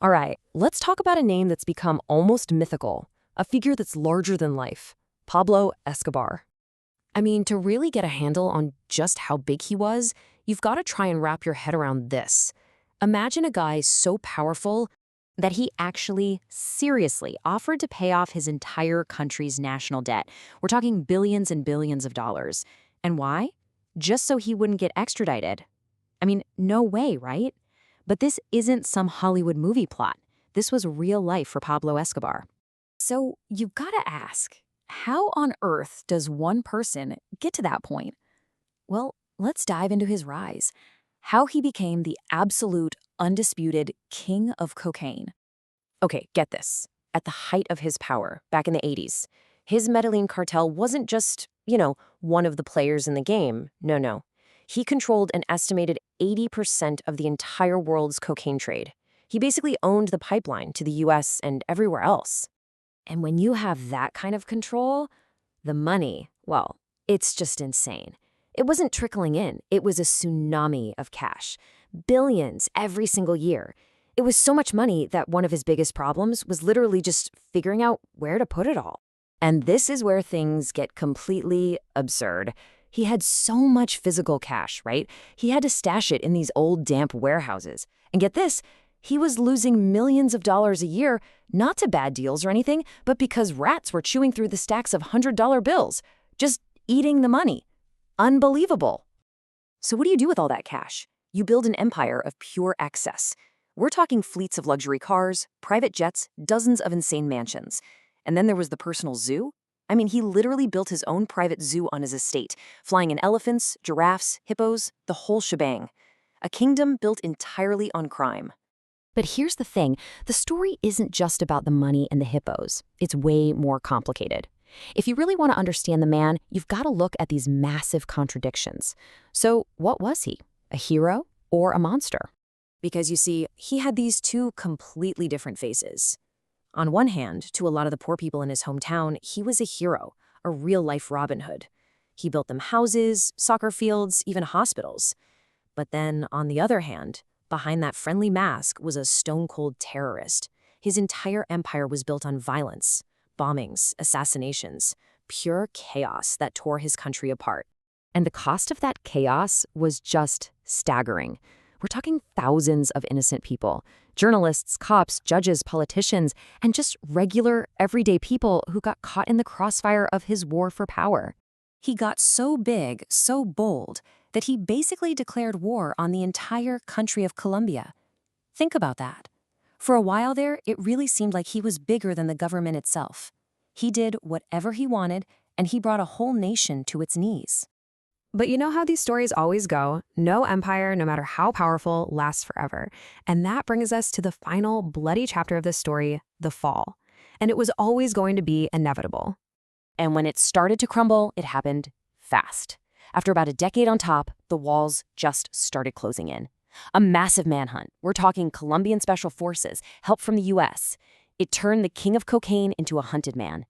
All right, let's talk about a name that's become almost mythical, a figure that's larger than life, Pablo Escobar. I mean, to really get a handle on just how big he was, you've got to try and wrap your head around this. Imagine a guy so powerful that he actually, seriously, offered to pay off his entire country's national debt. We're talking billions and billions of dollars. And why? Just so he wouldn't get extradited. I mean, no way, right? But this isn't some Hollywood movie plot. This was real life for Pablo Escobar. So you've got to ask, how on earth does one person get to that point? Well, let's dive into his rise. How he became the absolute, undisputed king of cocaine. Okay, get this. At the height of his power, back in the 80s, his Medellin cartel wasn't just, one of the players in the game. No. He controlled an estimated 80% of the entire world's cocaine trade. He basically owned the pipeline to the US and everywhere else. And when you have that kind of control, the money, well, it's just insane. It wasn't trickling in, it was a tsunami of cash. Billions every single year. It was so much money that one of his biggest problems was literally just figuring out where to put it all. And this is where things get completely absurd. He had so much physical cash, right? He had to stash it in these old, damp warehouses. And get this, he was losing millions of dollars a year, not to bad deals or anything, but because rats were chewing through the stacks of $100 bills, just eating the money. Unbelievable. So what do you do with all that cash? You build an empire of pure excess. We're talking fleets of luxury cars, private jets, dozens of insane mansions. And then there was the personal zoo. I mean, he literally built his own private zoo on his estate, flying in elephants, giraffes, hippos, the whole shebang. A kingdom built entirely on crime. But here's the thing, the story isn't just about the money and the hippos. It's way more complicated. If you really want to understand the man, you've got to look at these massive contradictions. So what was he? A hero or a monster? Because you see, he had these two completely different faces. On one hand, to a lot of the poor people in his hometown, he was a hero, a real-life Robin Hood. He built them houses, soccer fields, even hospitals. But then, on the other hand, behind that friendly mask was a stone-cold terrorist. His entire empire was built on violence, bombings, assassinations, pure chaos that tore his country apart. And the cost of that chaos was just staggering. We're talking thousands of innocent people, journalists, cops, judges, politicians, and just regular, everyday people who got caught in the crossfire of his war for power. He got so big, so bold, that he basically declared war on the entire country of Colombia. Think about that. For a while there, it really seemed like he was bigger than the government itself. He did whatever he wanted, and he brought a whole nation to its knees. But you know how these stories always go? No empire, no matter how powerful, lasts forever. And that brings us to the final bloody chapter of this story, the fall. And it was always going to be inevitable. And when it started to crumble, it happened fast. After about a decade on top, the walls just started closing in. A massive manhunt. We're talking Colombian special forces, help from the US. It turned the king of cocaine into a hunted man.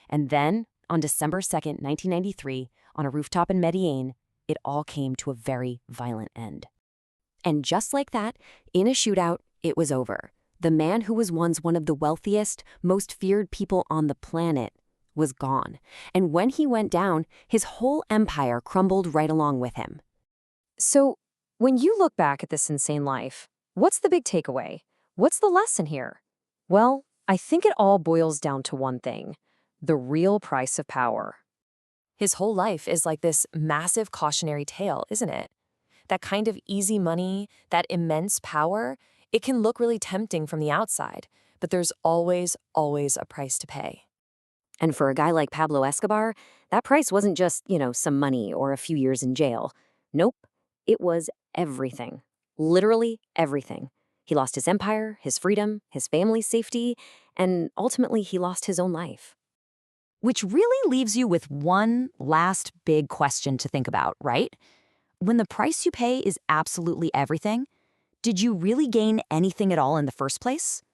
And then, on December 2nd, 1993, on a rooftop in Medellin, it all came to a very violent end. And just like that, in a shootout, it was over. The man who was once one of the wealthiest, most feared people on the planet was gone. And when he went down, his whole empire crumbled right along with him. So, when you look back at this insane life, what's the big takeaway? What's the lesson here? Well, I think it all boils down to one thing: the real price of power. His whole life is like this massive cautionary tale, isn't it? That kind of easy money, that immense power, it can look really tempting from the outside, but there's always a price to pay. And for a guy like Pablo Escobar, that price wasn't just, some money or a few years in jail. Nope, it was everything. Literally everything. He lost his empire, his freedom, his family's safety, and ultimately he lost his own life. Which really leaves you with one last big question to think about, right? When the price you pay is absolutely everything, did you really gain anything at all in the first place?